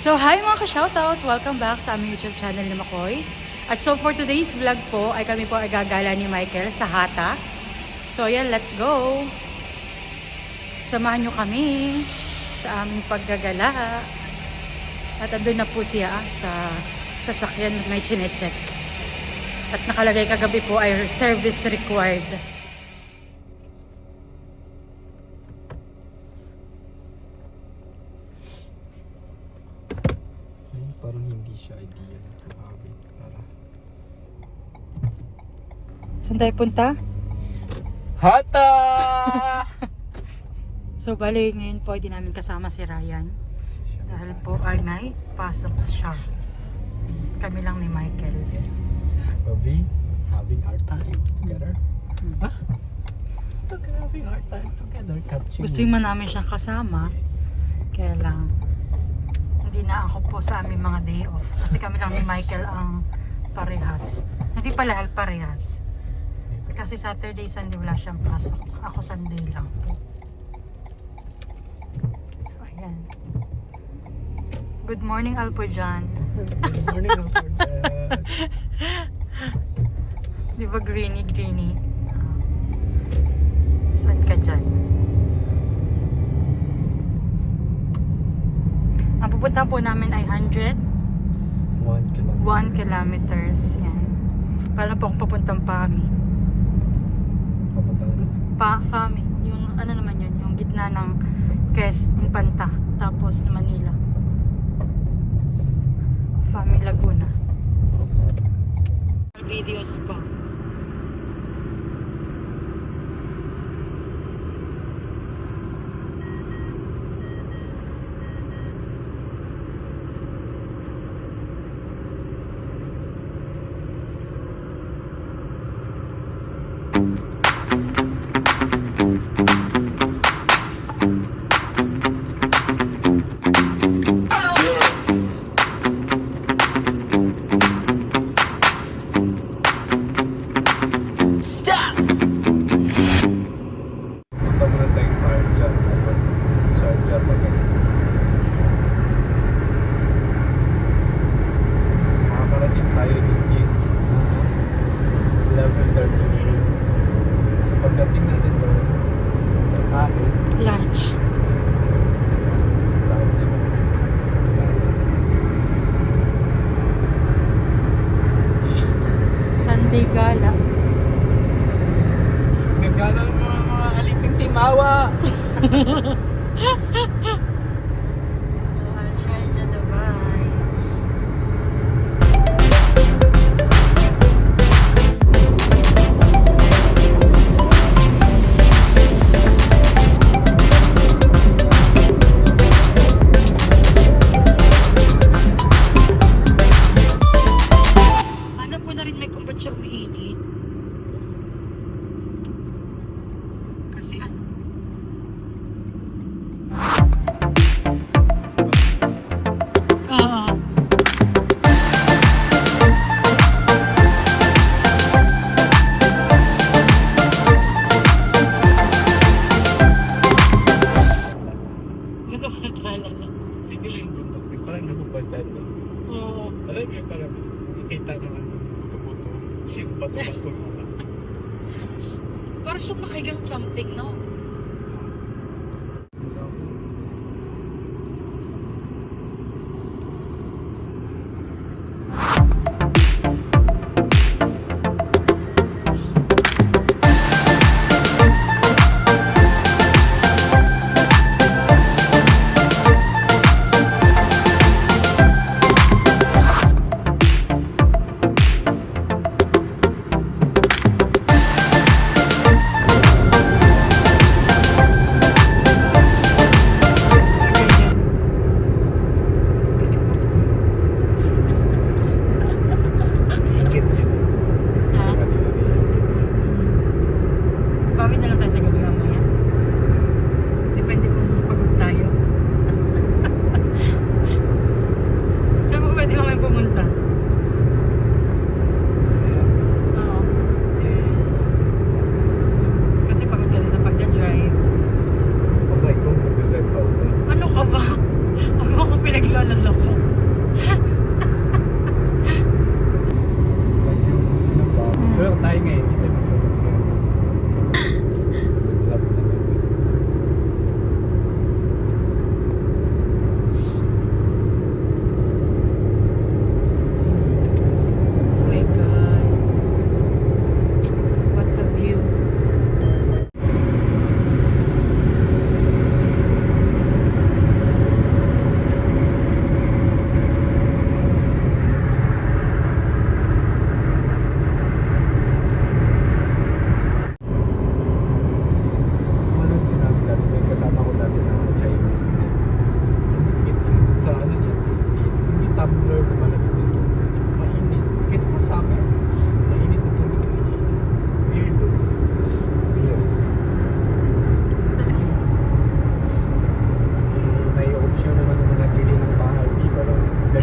So hi mga ka-shoutout! Welcome back sa aming YouTube channel ni Makoy. At so for today's vlog po ay kami po ay gagala ni Michael sa Hata. So yan, let's go! Samahan nyo kami sa aming paggagala. At andun na po siya sa sasakyan na may chinecheck. At nakalagay kagabi po ay service required. Parang hindi siya ideal. Para... Saan tayo punta? Hata! So bali ngayon po hindi namin kasama si Ryan. Dahil po ay may pasok siya. Kami lang ni Michael. Yes. We'll be having our time together. Huh? Having our time together. Gusto man namin siyang kasama. Yes. Kaya lang hindi na ako po sa aming mga day off. Kasi kami lang ni Michael ang parehas. Hindi pala parehas. Kasi Saturday, Sunday wala siyang pasok. Ako Sunday lang po. So, ayan. Good morning, Alpojan. Good morning, Alfred. Di ba greeny? Saan ka dyan? Ang pupunta po namin ay 101 1 kilometers. kilometers. Yan. Paano po kung papuntang Pami? Papunta ka rin? Pami. Yung ano naman yun, yung gitna ng Infanta. Tapos Manila. Pami, Laguna. Videos ko. Punta muna tayong Sharjah. Tapos Sharjah pa ganito. So makakarating tayo din 11:38. So pagdating natin doon, kakain. Lunch. Lunch. Sunday gala. Gagala ng mga aliping timawa. Sharjah, Dubai. Ano po na rin may kung ba't siya umiinit? Kasi ano? Oo. Ito ka talaga. Hindi lang yung bundok. Parang nakubandan na. Oo. Alam mo yung parang nakita naman yung tubuto. Yung bato-bato. Parang siya nakahigang something, no?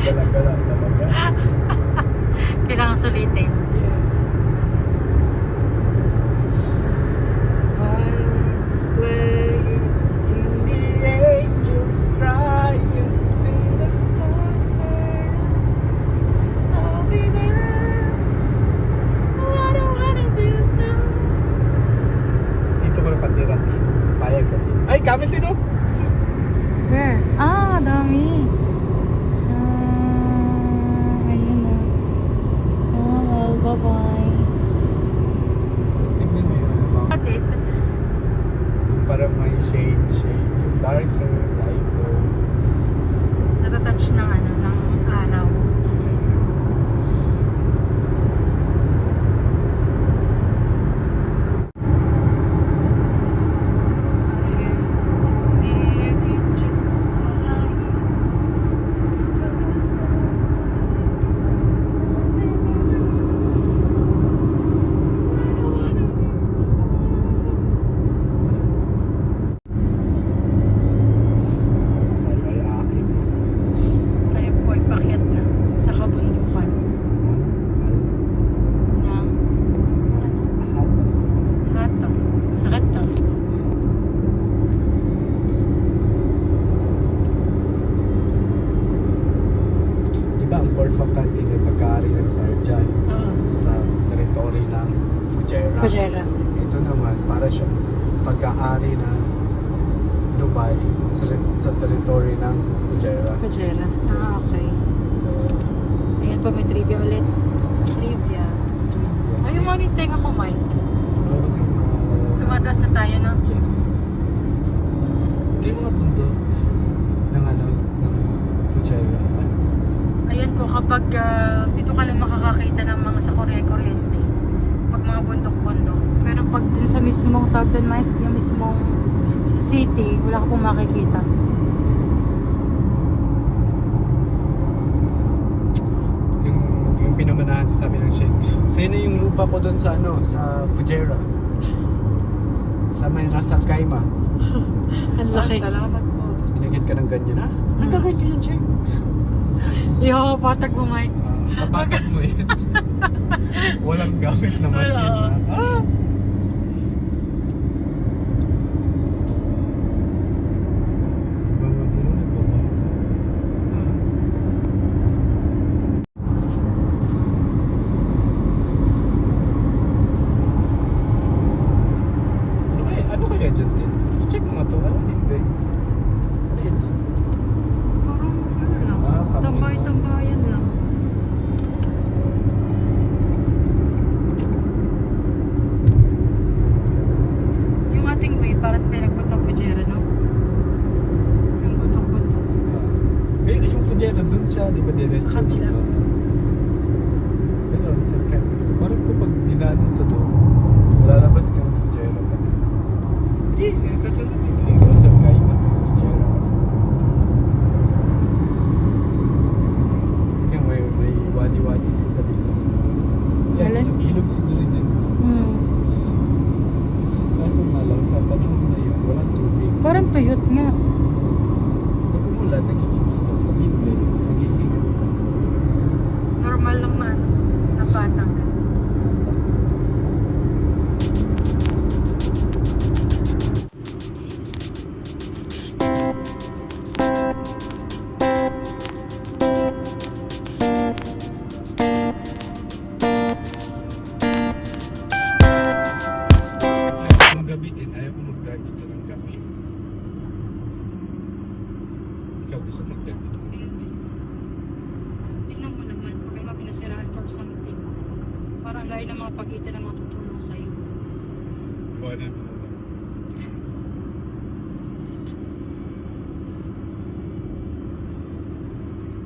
Gala-gala talaga. Kailangan sulitin. Yes. Violins playing and the angels crying and the stars are I'll be there. I don't wanna be alone. Dito ko nakatira din. Sa payag ka din. Ay, kami din oh! Where? Ah, dami. Ayun na. Oh, bye-bye. Tapos tignan mo yun. Atit. Yung parang may shade. Yung darker, lighter. Natatouch ng ano, ng araw. Tayo po ay pakyat na sa kabundukan ng Hatong. Hatong. Di ba ang perfect country ng pag-aari ng Sarjan Oo. sa territory ng Fujairah? Fujairah. Ito naman, para siyang pag-aari ng Dubai sa territory ng Fujairah. Fujairah. Ah, okay. So, Ayan pa, may trivia ulit. Trivia. Ay, yung mga tenga ko, Mike. ano kasi Tumataas na tayo, no? yes. Ito yung mga bundok ng ng Fujairah. Ayan po, kapag dito ka lang makakakita ng mga sa kuryente. Pag mga bundok-bundok. Pero pag dun sa mismong tawag doon, Mike, yung mismong city, wala ka pong makikita. Yung pinamanahan sa amin ng Sheikh. Sa'yo na yung lupa ko doon sa sa Fujairah. Sa may Ras Al Khaimah. Ang laki. Salamat po. Tapos binigyan ka ng ganyan, ha? Nagkagad ko yan, Sheikh. Yo, patag mo, Mike. Kapagod mo yan. Walang gamit na machine. Wala. Ah! Mga tinunod ba ba? Ano kaya dyan din? Check mo nga to. Ano is din? Ano yan din? Parang, ano lang, Ah, tambay-tambayan lang. Yung ating way, parang pinagpuntang Fujairah, no? Yung bundok-bundok. Yung Fujairah dun siya, di ba diretso? Sa kabila. Pero sa kabila. Parang kapag dinaan mo to doon, lalabas kang Fujairah ka na. Hindi, kasunod dito yung Ras Al Khaimah to Fujairah. Yung may wadi-wadi siya sa dito. Yan, Alin? ilog siguro dyan. Kaso nga lang sa panahon na yun, walang tubig. Parang tuyot nga. Pag umulan, nagiging ilog. Pag hindi, nagiging Normal lang na, napatag. Ng gabi din, ayaw ko mag-drive dito ng gabi. Ikaw gusto mag-drive dito? Tingnan mo naman, pag may mga pinasiraan ka or something, parang layo ng mga pagitan na matutulong sa'yo. Iwanan mo naman.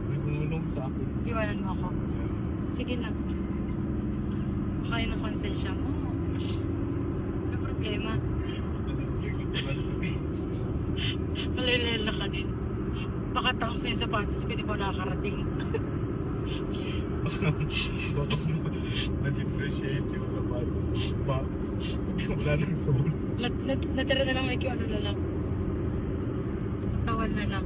May gumulong sa akin. Iwanan mo ako. Sige na. Kaya ng konsensya mo. May problema. Malilala ka din. Baka tangos na yung sapatos ko, di pa nakakarating. Baka ma-depreciate yung sapatos sa box. Wala ng soul. Natira na lang may ano na lang. Tawan na lang.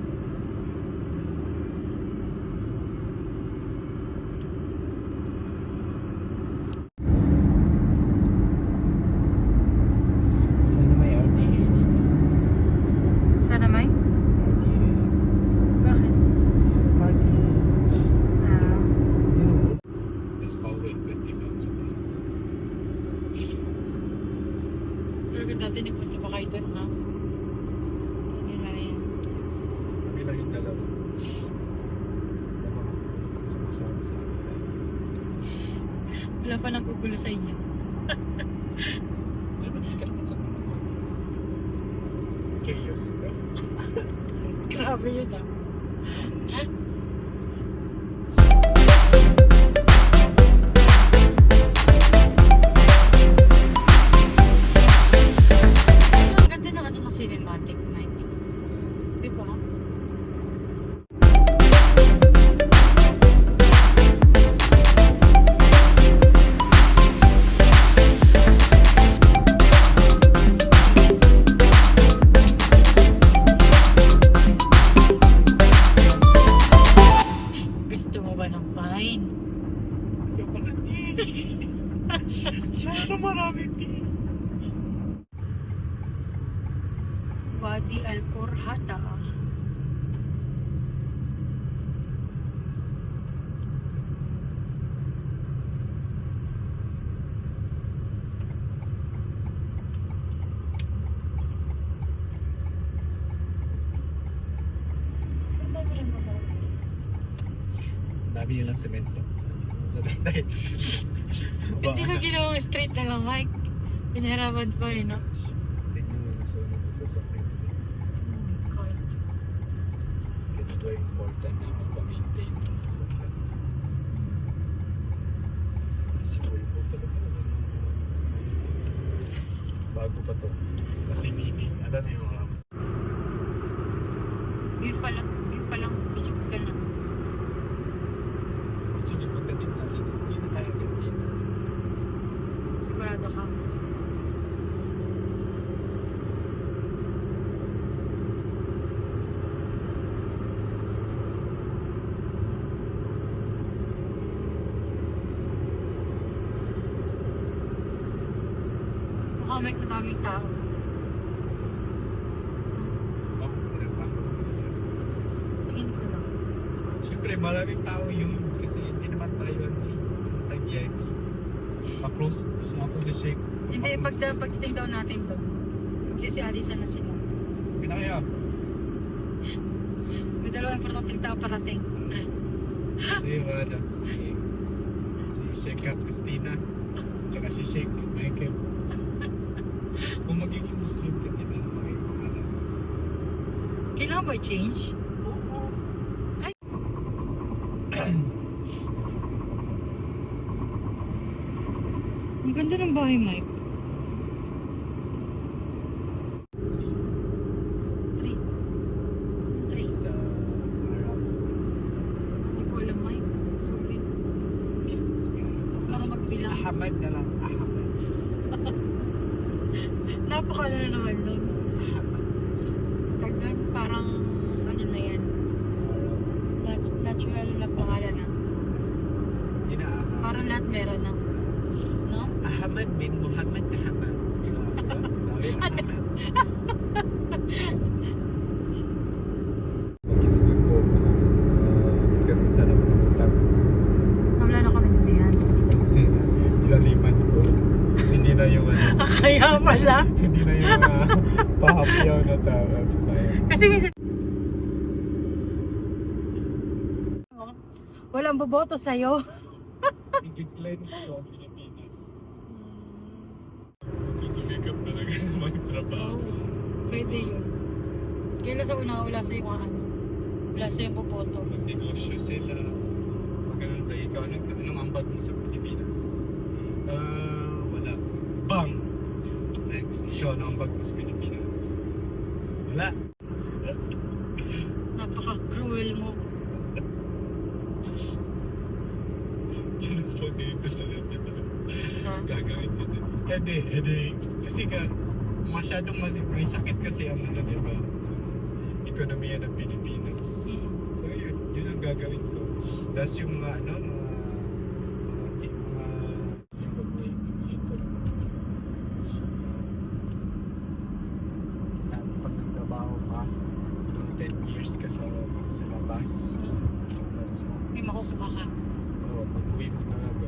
Wala pa nagkukulo sa inyo. Ano, hindi ka naman kakagawa. Chaos ka. Grabe yun ah. Ang ganda ng ano ng cinematic night. Di ba? Gusto mo ba ng fine? Ayaw ko na tea. Sana marami tea. Wadi Al-Qurhata. Dami yun lang semento. Hindi na ginawang straight na lang, Mike. Pinahirapan pa eh, no? Tignan mo na sunog sa sasakyan. Oh my God. It's so important na magpa-maintain ang sasakyan. Kasi Volvo talaga. Bago pa to. Kasi mini. Ano na yung Yun pa lang, bisip ka na. actually pagdating natin, hindi na tayo ganyan. Sigurado ka. Mukhang may madaming tao. Oh, tinatawag mo yun. Tingin ko lang. Siyempre, maraming tao yun. Kasi hindi naman tayo tag-VIP. Pa-close. Ako si Sheikh. Hindi, pagdating daw natin doon. Magsisialisan na sila. Pinaya. May dalawang importanteng tao parating. Ito yung ano, si Sheikh Christina. Tsaka si Sheikh Michael. Kung magiging Muslim ka, hindi na naman yung pangalan. Kailangan ba i-change? Oo. Ay. Ang ganda ng bahay, Mike. 3. Sa Arabic. Hindi ko alam, Mike. Sorry. Sige. Baka Si magbilang. Ahmad na lang. Ahmad. Napakala na naman doon. Ahmad. Kagad parang ano na yan. Natural na pangalan na. Hindi na Ahmad. Parang lahat meron na. No? Ahmad bin Muhammad Ahmad. Dami Ahmad. Mag-isbig ko. Biskan sana mo napunta. Wala na ko naintindihan. Kasi ilaliman ko. Hindi na yung ano. Kaya pala. Hindi na yung pahapyaw na tao. Bisaya. Kasi minsan... Walang boboto sa'yo. I-cleanse ko ang Pilipinas. Susumikap talaga na magtrabaho. Pwede yun. Kailan sa una wala sa'yo kung ano. Wala sa'yo boboto. Magnegosyo sila. Pag ganun ba ikaw, anong ambag mo sa Pilipinas? Wala. Bang! Next, ikaw, anong ambag mo sa Pilipinas? Wala. Napaka-cruel mo. Yun ang pag yung presidente na Ha? gagawin ko din. Ede. Kasi masyadong may sakit kasi ang ano, diba? Ekonomiya ng Pilipinas. So yun ang gagawin ko. Tapos yung mga pag nagtrabaho ka, mga 10 years ka sa labas. Bansa. May makukuha ka. Oo, pag-uwi mo talaga.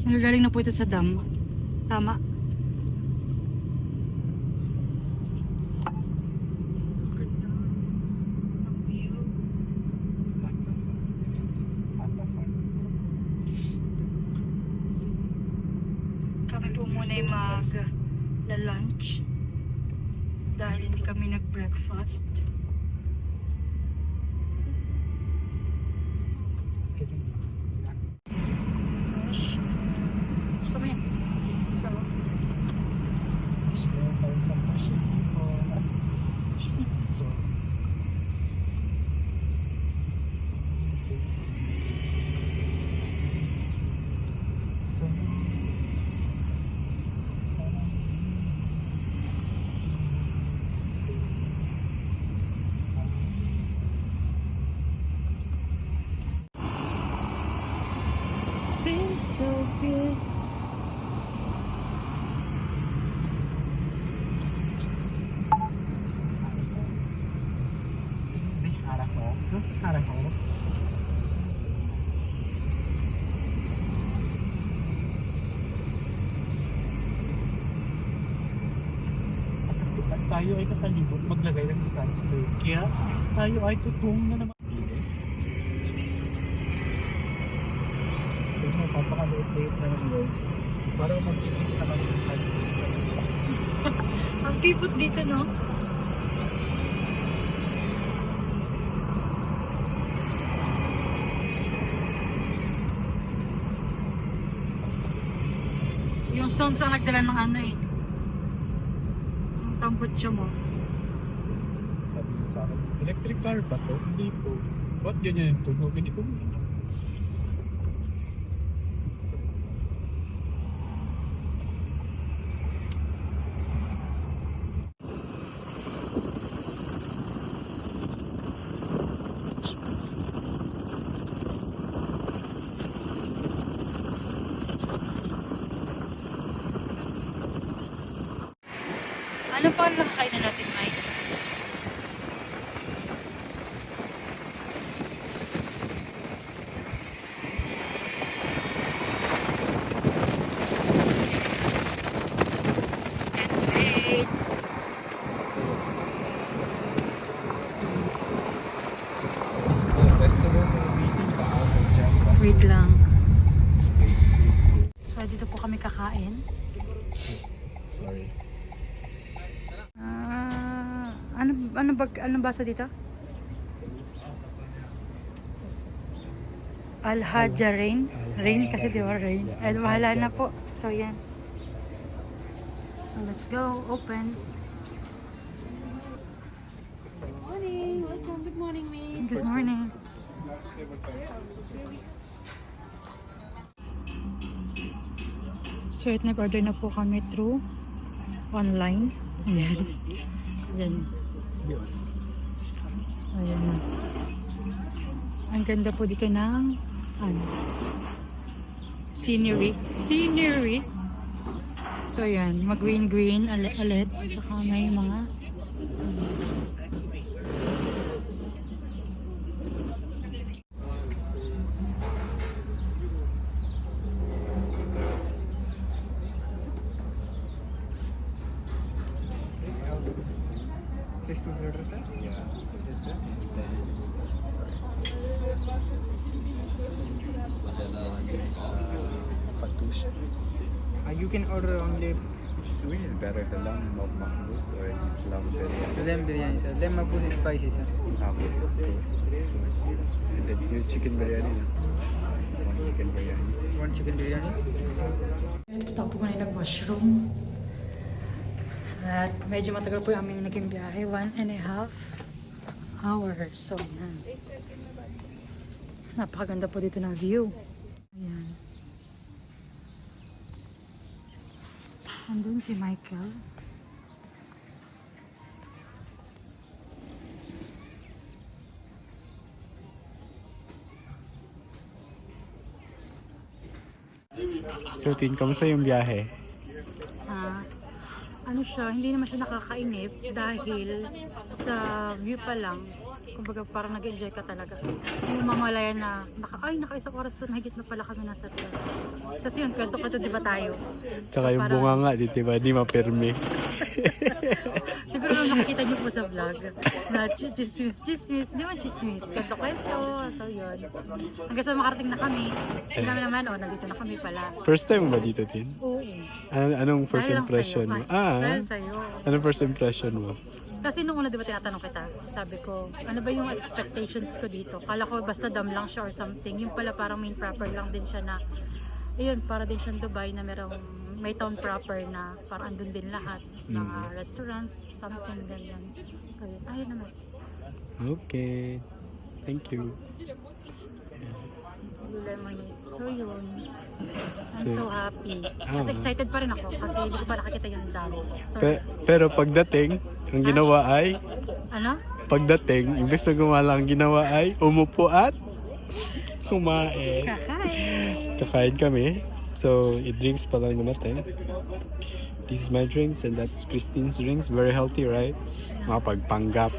Nagagaling na po ito sa dam. Tama. Ganda ng view. Kami po muna ay mag-lunch dahil hindi kami nag-breakfast. Fresh. Gusto mo yan? Gusto mo? Feels so good. At tayo ay nakalibot maglagay ng skyscraper. Kaya tayo ay tutong na naman. Ito mo, papakaliit-liit na ng road. Para mag-iis naman yung skyscraper. Ang kipot dito, no? Yung sound sa nagdala ng ano eh. Ang tambutso mo. Sabi niya sa akin, electric car ba to? Hindi po. Ba't ganyan yung tunog? Hindi po. Ano pa ang nakakain natin, Mike? Can't wait. Wait lang. So, dito po kami kakain. Sorry. Ano basa dito? Al-Haja Rain. Rain kasi di ba rain? Ay, bahala na po. So, yan. So, let's go. Open. Morning, welcome. Good morning, Miss. Good morning. So, nag-order na po kami through online. Ayan. Ayan. Ayan na. Ang ganda po dito ng ano, scenery. Scenery. So, ayan. Mag-green-green ulit. Saka may mga Patush. You can order only Which is better, the lamb makbus or this lamb biryani? lamb biryani, sir. Lamb makbuz is spicy, sir. Okay, it's good. It's good. And then your chicken biryani na? One chicken biryani. One chicken biryani. ito po kanina nag-washroom. At medyo matagal po yung aming naging biyahe. 1.5 hours. So, yan. Napakaganda po dito ng view. Ayan. Andun si Michael. So, Tin, kamusta yung biyahe? Ano siya, hindi naman siya nakakainip dahil sa view pa lang, kumbaga parang nag-enjoy ka talaga. Hindi mo mamalayan na, naka isang oras na higit na pala kami nasa trip. Tapos yun, kwento-kwento di ba tayo? Tsaka yung Parang- bunga nga, di ba? Di mapirmi. Siguro nung nakikita niyo po sa vlog na chismis, di ba chismis, kwento-kwento, so yun. Hanggang sa makarating na kami, naman, nandito na kami pala. First time ba dito, Tin? Oo. Anong first Dahil lang impression sa'yo. mo? Dahil sa'yo. Anong first impression mo? Kasi nung una di ba tinatanong kita, sabi ko, ano ba yung expectations ko dito? Kala ko basta dam lang siya or something. Yung pala parang main proper lang din siya na, ayun, para din siyang Dubai na may town proper na parang andun din lahat. Mga restaurant, something ganyan. So yun, ayun naman. Okay. Thank you. Lemonade. So yun, I'm So- so happy. Ah. Mas excited pa rin ako kasi hindi ko pa nakakita yung dam. So, Pero pagdating, ang ginawa ay, ano? imbes na gumala, ang ginawa ay umupo at kumain. Kakain! Kakain kami. So, i-drinks pa lang muna natin. This is my drinks and that's Christine's drinks. Very healthy, right? Mapagpanggap.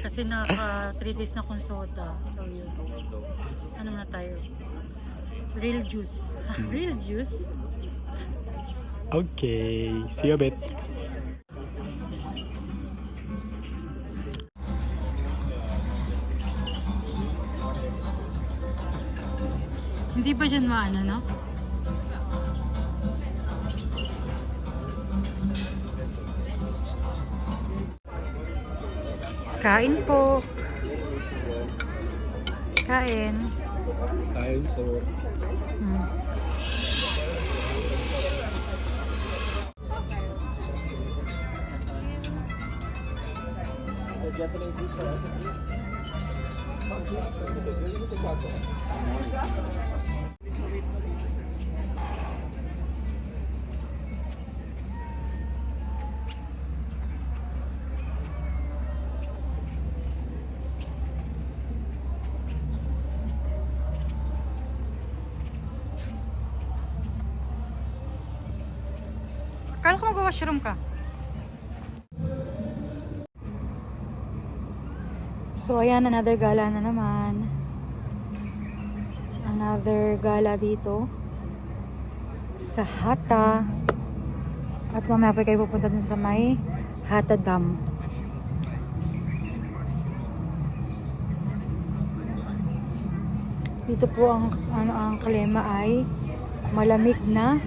Kasi naka 3 days na kong soda. So yun. Ano na tayo? Real juice. Real juice? Okay. See you a bit. Hindi ba dyan maano, no? Kain po. Kain. Kain po. Hmm. Kala ko mag-washroom ka. So ayan, another gala na naman. Another gala dito sa Hatta. At mamaya pa kayo pupunta dun sa may Hatta Dam. Dito po ang klima ay malamig na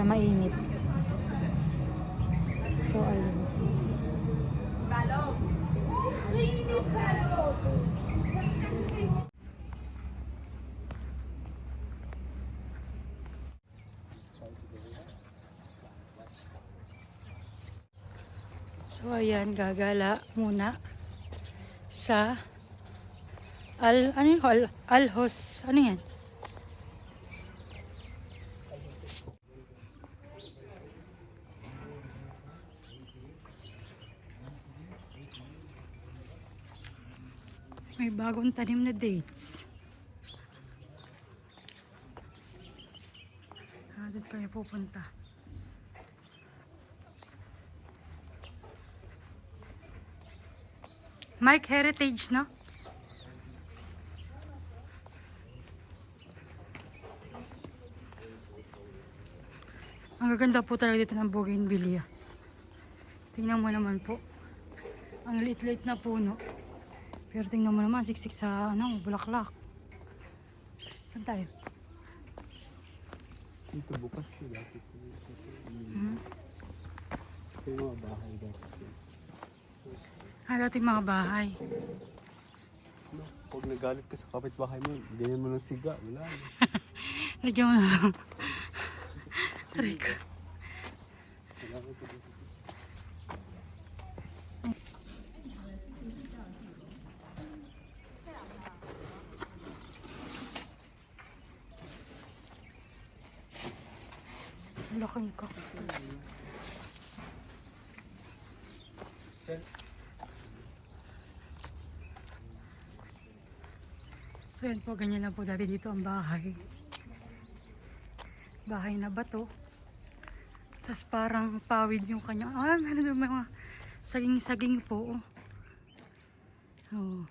mainit. So ayun. So ayan, gagala muna sa Al-Hos, ano yan? May bagong tanim na dates. Doon kayo pupunta. Mike Heritage, no? Ang gaganda po talaga dito ng bougainvillea. Tingnan mo naman po. Ang liit-liit na puno. Pero tingnan mo naman, siksik sa bulaklak. Saan tayo? Dito bukas sila. Ito yung mga bahay dati. Dating mga bahay. Pag nagalit ka sa kapitbahay mo, ganyan mo ng siga. Wala. Lagyan mo na. Aray ko. Laking cactus. So yan po, ganyan lang po dati dito ang bahay. Bahay na bato. Tapos parang pawid yung kanya. Meron yung mga saging-saging po. Oh.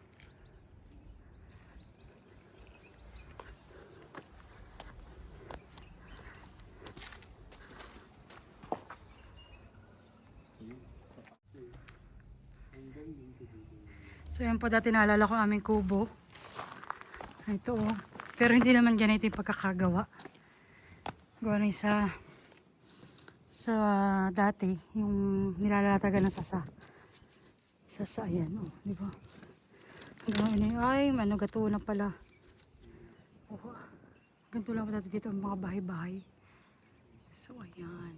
So yan po dati naalala ko aming kubo. Ito oh. Pero hindi naman ganito yung pagkakagawa. Gawa rin sa dati yung nilalatagan ng sasa. Sasa yan oh, di ba? Ay, gato na pala. Oh, ganito lang dati dito ang mga bahay-bahay. So ayan.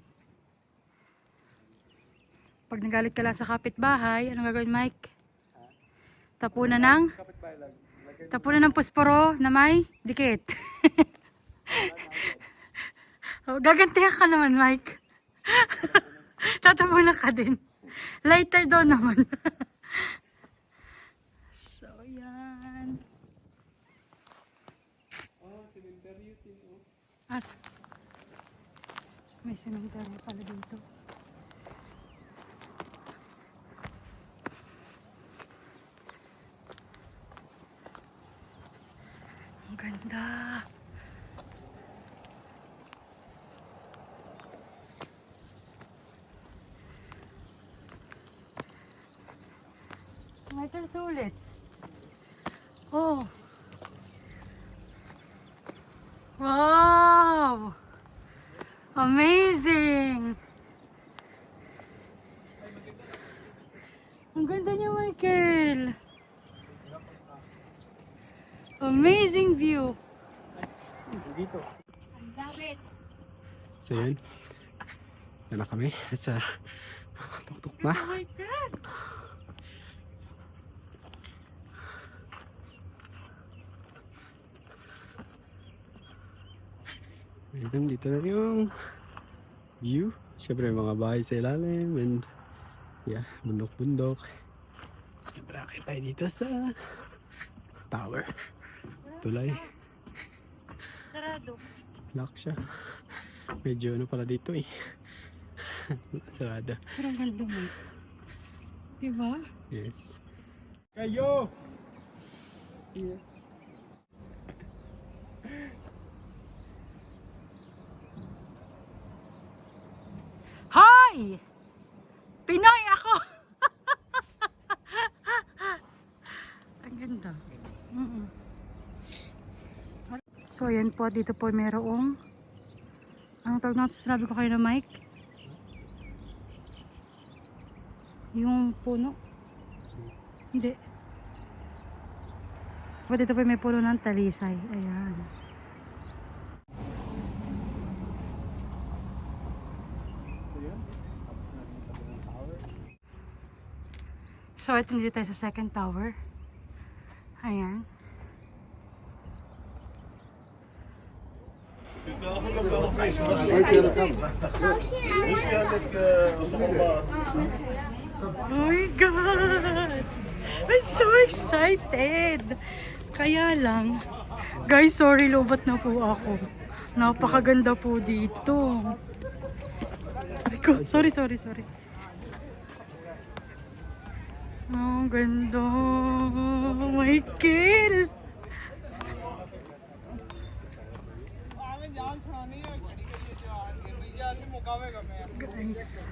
Pag nagalit ka lang sa kapitbahay, anong gagawin, Mike? Tapunan ng posporo na may dikit. Oh, gagantihan ka naman, Mike. Tatapunan ka din. Lighter daw naman. So, yan. At may cemetery pala dito. Ang ganda. Michael, sulit. Oh. Wow. Amazing. Ang ganda niya, Michael. Amazing view. Dito. So yun. Yan na kami. Sa tuktok na. Oh my God. Ayun, dito na yung view. Siyempre mga bahay sa ilalim and yeah, bundok-bundok. Siyempre akit tayo dito sa tower. Tulay. Sarado. Lock siya. Medyo ano pala dito eh. Sarada. Pero ang ganda mo. Diba? Yes. Kayo! Hi! Pinoy ako! Ang ganda. So ayan po, dito po mayroong anong tawag natin? Sinabi ko kayo na mic? Yung puno? Hindi. So dito po may puno ng talisay. Ayan. So ito dito tayo sa second tower. Ayan. Oh my God! I'm so excited! Kaya lang, guys, sorry, lobat na po ako. Napakaganda po dito. Sorry. Oh, ganda. Michael! Guys,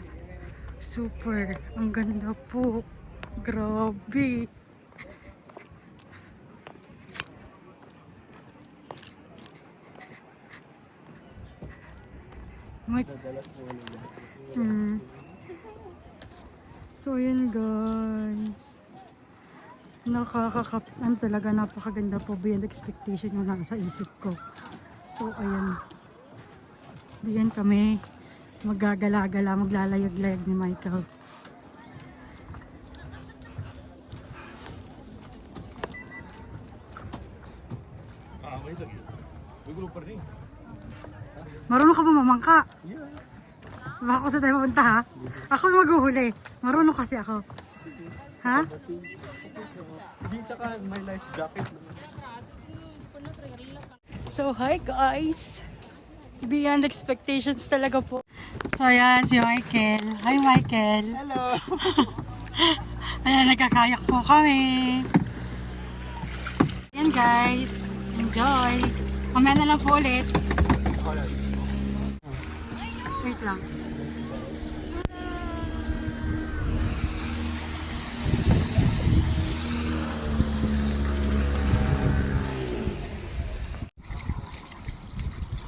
super. Ang ganda po. Grabe. So yun guys, talaga napakaganda po, beyond expectation yung nasa isip ko. So ayan, diyan kami maggagala-gala, maglalayag-layag ni Michael. Marunong ka ba mamangka? Baka kung saan tayo mapunta ha? Ako maghuhuli. Marunong kasi ako. Ha? Hindi, tsaka may life jacket. So hi guys! Beyond expectations talaga po. So ayan si Michael. Hi Michael! Hello! Ayan, nagkakayak po kami. Ayan guys. Enjoy! Mamaya na lang po ulit. Wait lang.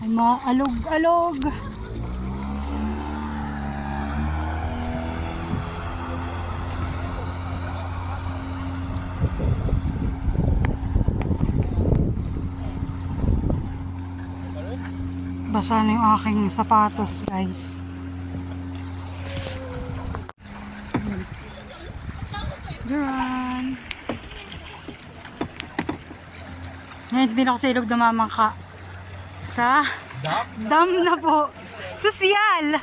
Ay, mga alog-alog. Basa na yung aking sapatos, guys. Duran. Ngayon din ako sa ilog dumamangka. Sa dam na po. Sosyal!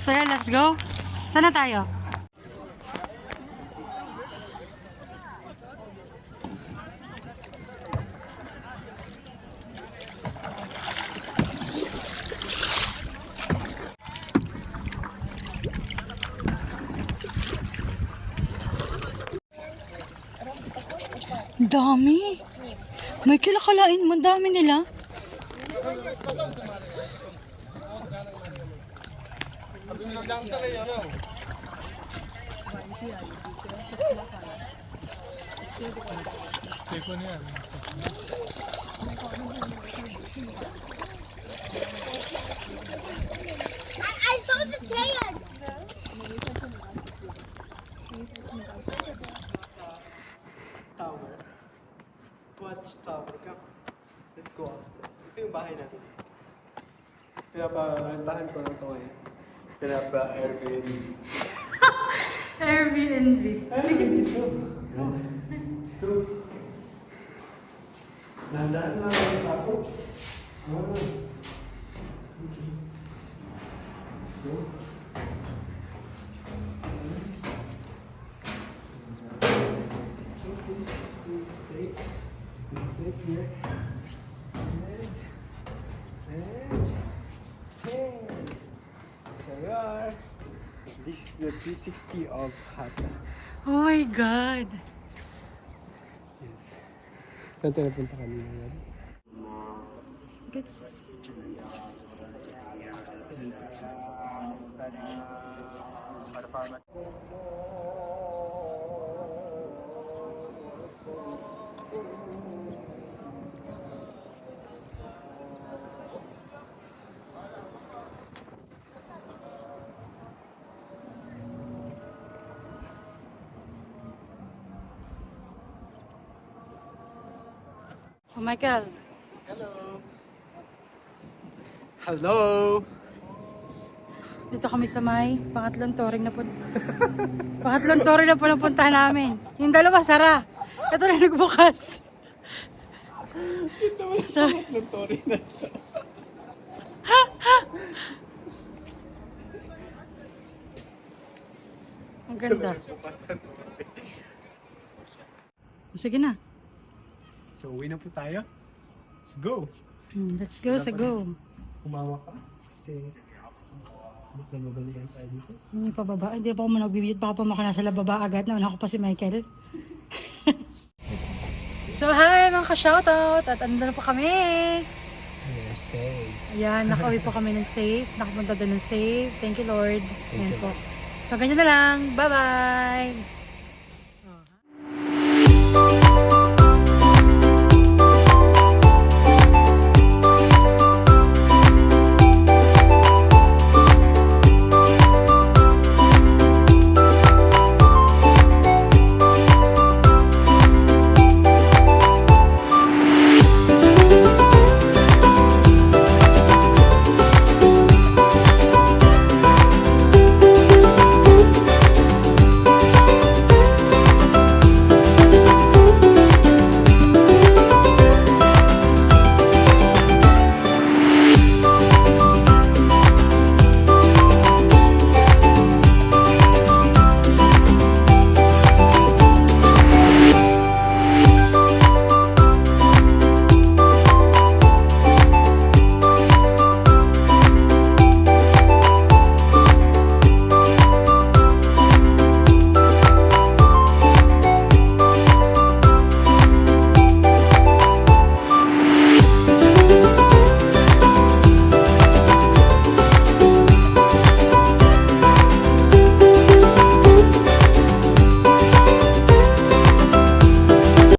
So yeah, let's go. Saan na tayo? Dami. May kilakalain mo, dami nila. I saw the tail. Tower. Watch tower. Come. Let's go upstairs. Ito yung bahay natin. Pinapa-rentahan ko lang ito ngayon. Pinapa-Airbnb. Airbnb. Sige, let's go. Let's go. Dahan-dahan lang. Oops. Let's go. Safe. Be safe here. And here we are. This is the 360 of Hata. Oh my God. Yes. Saan tayo napunta kanina yan? Oh, Michael. Hello! Hello! Dito kami sa may pangatlong touring na po. Pangatlong touring na po napuntahan namin. Yung dalawa, sara. Ito na nagbukas. Sorry. Ng tori na ito. Ang ganda. Sige na. So, uwi na po tayo. Let's go! Let's go sa go. Kumawa ka. Kasi, bakit na mabalikan tayo dito? Hindi pa baba. Hindi pa ako magbibigit. Baka pa nasa lababa agad. Nauna ko pa si Michael. So, hi mga ka-shoutout. At andun na po kami. We're safe. Ayan, nakauwi po kami ng safe. Nakapunta doon ng safe. Thank you, Lord. Ayan po. So, ganyan na lang. Bye-bye!